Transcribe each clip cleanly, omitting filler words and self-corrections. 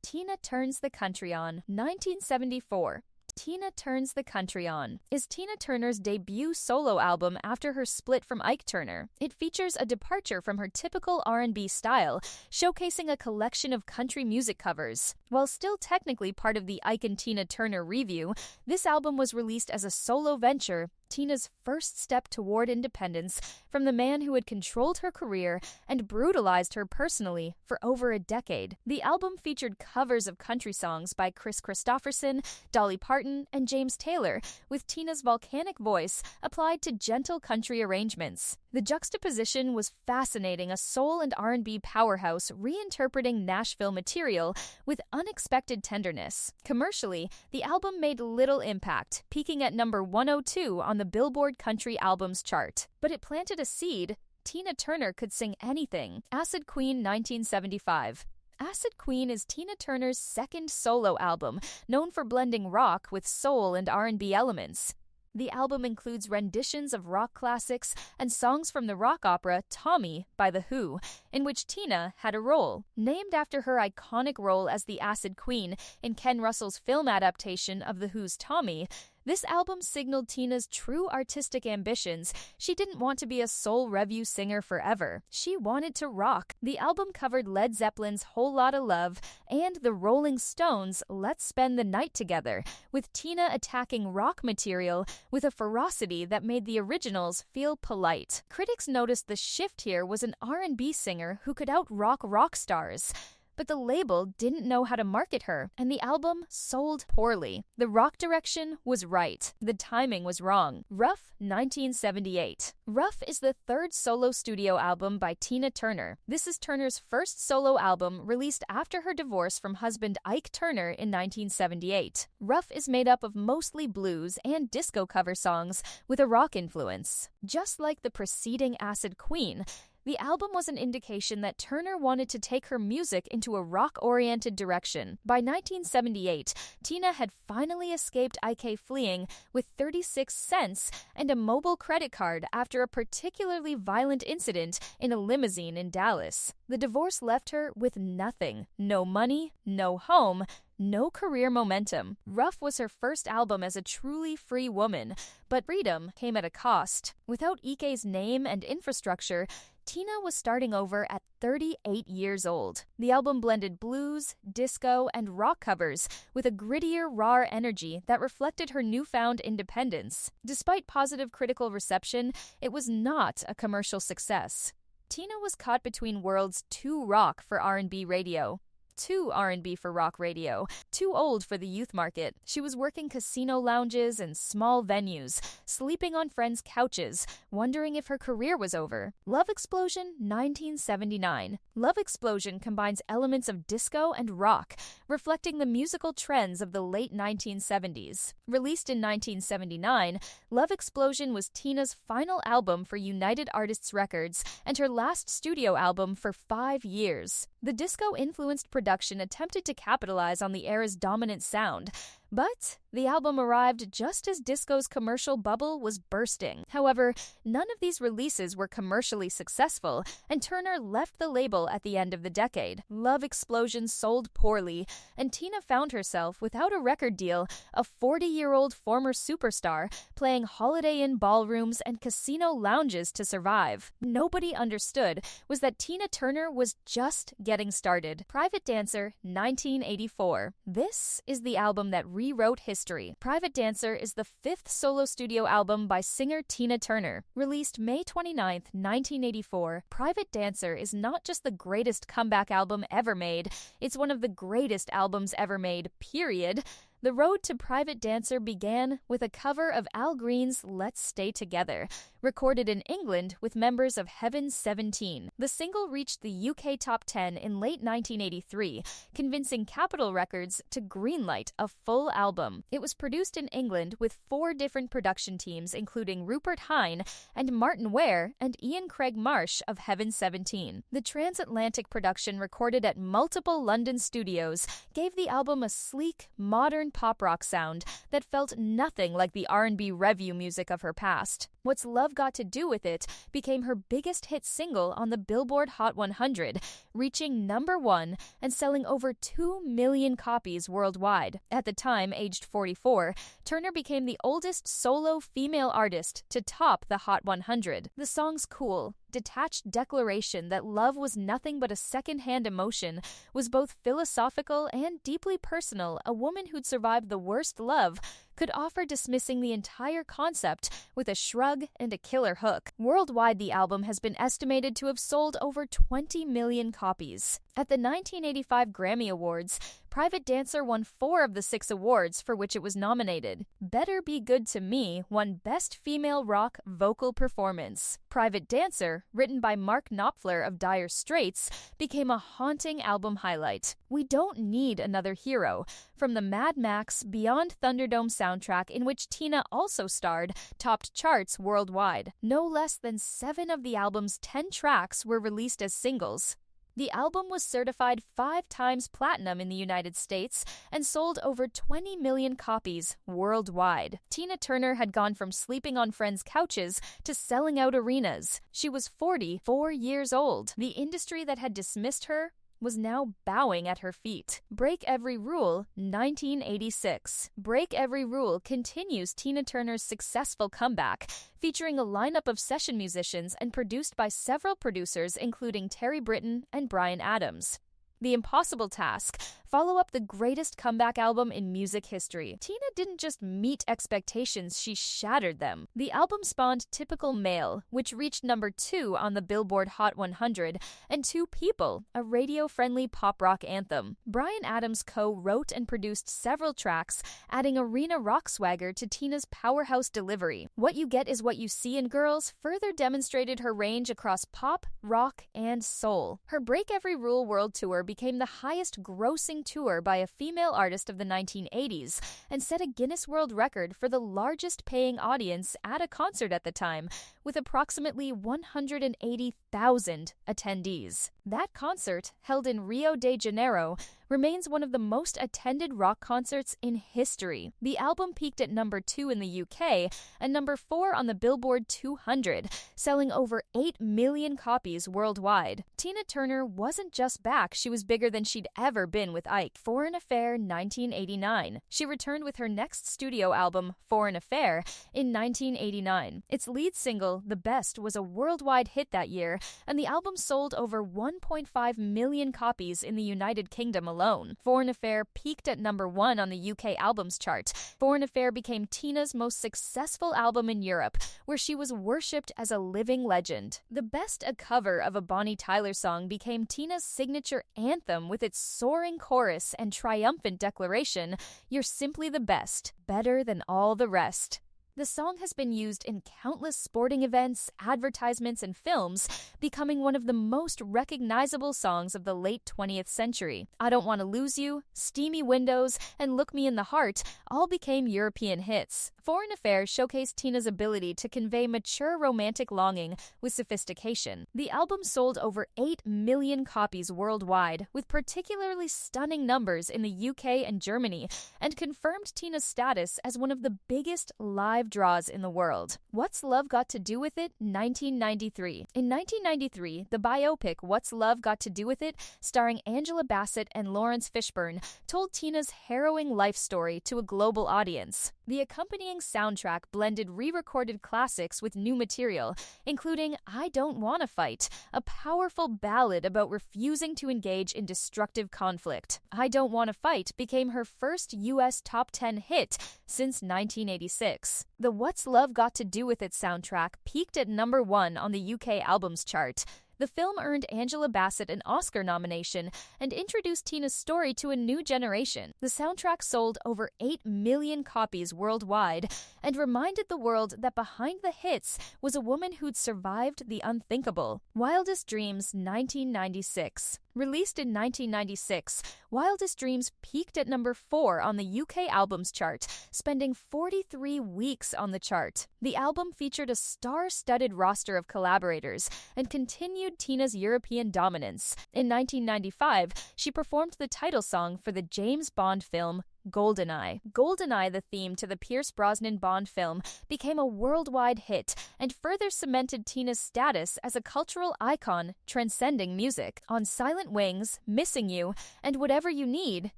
Tina Turns the Country On, 1974. Tina Turns the Country On is Tina Turner's debut solo album after her split from Ike Turner. It features a departure from her typical R&B style, showcasing a collection of country music covers. While still technically part of the Ike and Tina Turner review, this album was released as a solo venture, Tina's first step toward independence from the man who had controlled her career and brutalized her personally for over a decade. The album featured covers of country songs by Kris Kristofferson, Dolly Parton, and James Taylor, with Tina's volcanic voice applied to gentle country arrangements. The juxtaposition was fascinating, a soul and R&B powerhouse reinterpreting Nashville material with unexpected tenderness. Commercially, the album made little impact, peaking at number 102 on the Billboard Country Albums chart. But it planted a seed. Tina Turner could sing anything. Acid Queen, 1975. Acid Queen is Tina Turner's second solo album, known for blending rock with soul and R&B elements. The album includes renditions of rock classics and songs from the rock opera Tommy by The Who, in which Tina had a role. Named after her iconic role as the Acid Queen in Ken Russell's film adaptation of The Who's Tommy, this album signaled Tina's true artistic ambitions. She didn't want to be a soul revue singer forever. She wanted to rock. The album covered Led Zeppelin's Whole Lotta Love and the Rolling Stones' Let's Spend the Night Together, with Tina attacking rock material with a ferocity that made the originals feel polite. Critics noticed the shift here was an R&B singer who could out-rock rock stars. But the label didn't know how to market her, and the album sold poorly. The rock direction was right. The timing was wrong. Rough, 1978. Rough is the third solo studio album by Tina Turner. This is Turner's first solo album, released after her divorce from husband Ike Turner in 1978. Rough is made up of mostly blues and disco cover songs with a rock influence. Just like the preceding Acid Queen, the album was an indication that Turner wanted to take her music into a rock-oriented direction. By 1978, Tina had finally escaped IK fleeing with 36 cents and a mobile credit card after a particularly violent incident in a limousine in Dallas. The divorce left her with nothing. No money, no home, no career momentum. Rough was her first album as a truly free woman, but freedom came at a cost. Without Ike's name and infrastructure, Tina was starting over at 38 years old. The album blended blues, disco, and rock covers with a grittier, raw energy that reflected her newfound independence. Despite positive critical reception, it was not a commercial success. Tina was caught between worlds: too rock for R&B radio, too R&B for rock radio, too old for the youth market. She was working casino lounges and small venues, sleeping on friends' couches, wondering if her career was over. Love Explosion, 1979. Love Explosion combines elements of disco and rock, reflecting the musical trends of the late 1970s. Released in 1979, Love Explosion was Tina's final album for United Artists Records and her last studio album for 5 years. The disco-influenced production attempted to capitalize on the era's dominant sound, but the album arrived just as disco's commercial bubble was bursting. However, none of these releases were commercially successful, and Turner left the label at the end of the decade. Love Explosion sold poorly, and Tina found herself without a record deal, a 40-year-old former superstar playing Holiday Inn ballrooms and casino lounges to survive. Nobody understood was that Tina Turner was just getting started. Private Dancer, 1984. This is the album that rewrote history. Private Dancer is the fifth solo studio album by singer Tina Turner. Released May 29, 1984, Private Dancer is not just the greatest comeback album ever made, it's one of the greatest albums ever made, period. The road to Private Dancer began with a cover of Al Green's Let's Stay Together, recorded in England with members of Heaven 17. The single reached the UK Top 10 in late 1983, convincing Capitol Records to greenlight a full album. It was produced in England with 4 different production teams, including Rupert Hine and Martin Ware and Ian Craig Marsh of Heaven 17. The transatlantic production, recorded at multiple London studios, gave the album a sleek, modern pop rock sound that felt nothing like the R&B revue music of her past. What's Love Love Got to Do With It became her biggest hit single on the Billboard Hot 100, reaching #1 and selling over 2 million copies worldwide. At the time, aged 44, Turner became the oldest solo female artist to top the Hot 100. The song's cool, detached declaration that love was nothing but a second-hand emotion was both philosophical and deeply personal. A woman who'd survived the worst love could offer, dismissing the entire concept with a shrug and a killer hook. Worldwide, the album has been estimated to have sold over 20 million copies. At the 1985 Grammy Awards, Private Dancer won 4 of the 6 awards for which it was nominated. Better Be Good to Me won Best Female Rock Vocal Performance. Private Dancer, written by Mark Knopfler of Dire Straits, became a haunting album highlight. We Don't Need Another Hero, from the Mad Max Beyond Thunderdome soundtrack, in which Tina also starred, topped charts worldwide. No less than 7 of the album's 10 tracks were released as singles. The album was certified 5 times platinum in the United States and sold over 20 million copies worldwide. Tina Turner had gone from sleeping on friends' couches to selling out arenas. She was 44 years old. The industry that had dismissed her was now bowing at her feet. Break Every Rule, 1986. Break Every Rule continues Tina Turner's successful comeback, featuring a lineup of session musicians and produced by several producers including Terry Britten and Bryan Adams. The Impossible Task, follow up the greatest comeback album in music history. Tina didn't just meet expectations, she shattered them. The album spawned Typical Male, which reached #2 on the Billboard Hot 100, and Two People, a radio-friendly pop-rock anthem. Bryan Adams co-wrote and produced several tracks, adding arena rock swagger to Tina's powerhouse delivery. What You Get Is What You See in Girls further demonstrated her range across pop, rock, and soul. Her Break Every Rule World Tour became the highest-grossing tour by a female artist of the 1980s and set a Guinness World Record for the largest paying audience at a concert at the time, with approximately 180,000 attendees. That concert, held in Rio de Janeiro, remains one of the most attended rock concerts in history. The album peaked at #2 in the UK and #4 on the Billboard 200, selling over 8 million copies worldwide. Tina Turner wasn't just back, she was bigger than she'd ever been with Ike. Foreign Affair, 1989. She returned with her next studio album, Foreign Affair, in 1989. Its lead single, The Best, was a worldwide hit that year, and the album sold over 1.5 million copies in the United Kingdom alone. Foreign Affair peaked at #1 on the UK albums chart. Foreign Affair became Tina's most successful album in Europe, where she was worshipped as a living legend. The Best, a cover of a Bonnie Tyler song, became Tina's signature anthem with its soaring chorus and triumphant declaration, "You're simply the best, better than all the rest." The song has been used in countless sporting events, advertisements, and films, becoming one of the most recognizable songs of the late 20th century. I Don't Want to Lose You, Steamy Windows, and Look Me in the Heart all became European hits. Foreign Affair showcased Tina's ability to convey mature romantic longing with sophistication. The album sold over 8 million copies worldwide, with particularly stunning numbers in the UK and Germany, and confirmed Tina's status as one of the biggest live draws in the world. What's Love Got to Do With It? 1993. In 1993, the biopic What's Love Got to Do With It, starring Angela Bassett and Lawrence Fishburne, told Tina's harrowing life story to a global audience. The accompanying soundtrack blended re-recorded classics with new material, including I Don't Wanna Fight, a powerful ballad about refusing to engage in destructive conflict. I Don't Wanna Fight became her first U.S. top 10 hit since 1986. The What's Love Got to Do With It soundtrack peaked at #1 on the UK albums chart. The film earned Angela Bassett an Oscar nomination and introduced Tina's story to a new generation. The soundtrack sold over 8 million copies worldwide and reminded the world that behind the hits was a woman who'd survived the unthinkable. Wildest Dreams, 1996. Released in 1996, Wildest Dreams peaked at #4 on the UK albums chart, spending 43 weeks on the chart. The album featured a star-studded roster of collaborators and continued Tina's European dominance. In 1995, she performed the title song for the James Bond film GoldenEye. GoldenEye, the theme to the Pierce Brosnan Bond film, became a worldwide hit and further cemented Tina's status as a cultural icon transcending music. On Silent Wings, Missing You, and Whatever You Need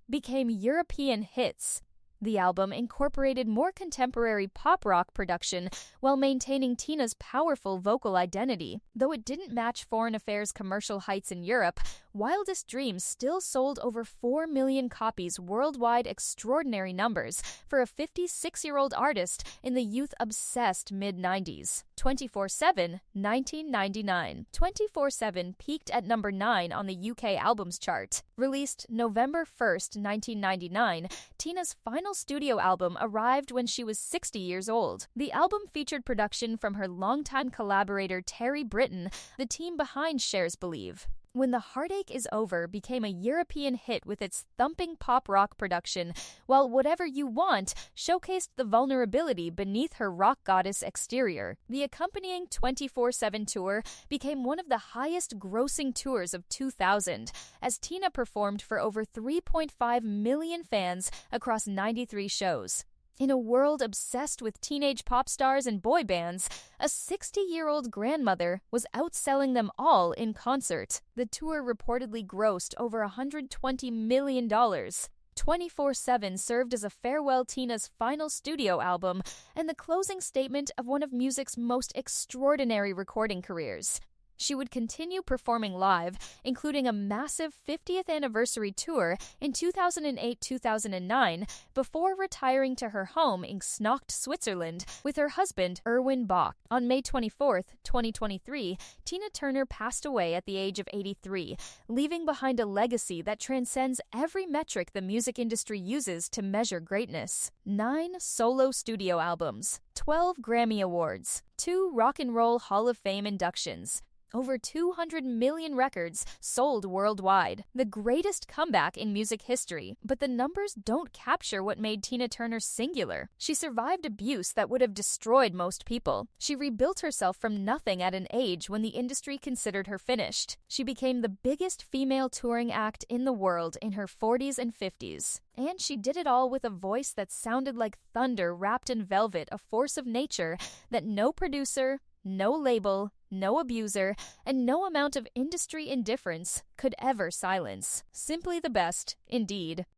became European hits. The album incorporated more contemporary pop rock production while maintaining Tina's powerful vocal identity. Though it didn't match Foreign Affairs' commercial heights in Europe, Wildest Dreams still sold over 4 million copies worldwide, extraordinary numbers for a 56-year-old artist in the youth-obsessed mid-90s. 24/7, 1999. 24/7 peaked at number 9 on the UK Albums Chart. Released November 1st, 1999, Tina's final studio album arrived when she was 60 years old. The album featured production from her longtime collaborator Terry Britten, the team behind Cher's Believe. When the Heartache Is Over became a European hit with its thumping pop rock production, while Whatever You Want showcased the vulnerability beneath her rock goddess exterior. The accompanying 24/7 tour became one of the highest grossing tours of 2000, as Tina performed for over 3.5 million fans across 93 shows. In a world obsessed with teenage pop stars and boy bands, a 60-year-old grandmother was outselling them all in concert. The tour reportedly grossed over $120 million. 24/7 served as a farewell Tina's final studio album and the closing statement of one of music's most extraordinary recording careers. She would continue performing live, including a massive 50th anniversary tour in 2008-2009, before retiring to her home in Knocht, Switzerland, with her husband, Erwin Bach. On May 24, 2023, Tina Turner passed away at the age of 83, leaving behind a legacy that transcends every metric the music industry uses to measure greatness. 9 solo studio albums, 12 Grammy Awards, 2 Rock and Roll Hall of Fame inductions, over 200 million records sold worldwide. The greatest comeback in music history, but the numbers don't capture what made Tina Turner singular. She survived abuse that would have destroyed most people. She rebuilt herself from nothing at an age when the industry considered her finished. She became the biggest female touring act in the world in her 40s and 50s. And she did it all with a voice that sounded like thunder wrapped in velvet, a force of nature that no producer, no label, no abuser, and no amount of industry indifference could ever silence. Simply the best, indeed.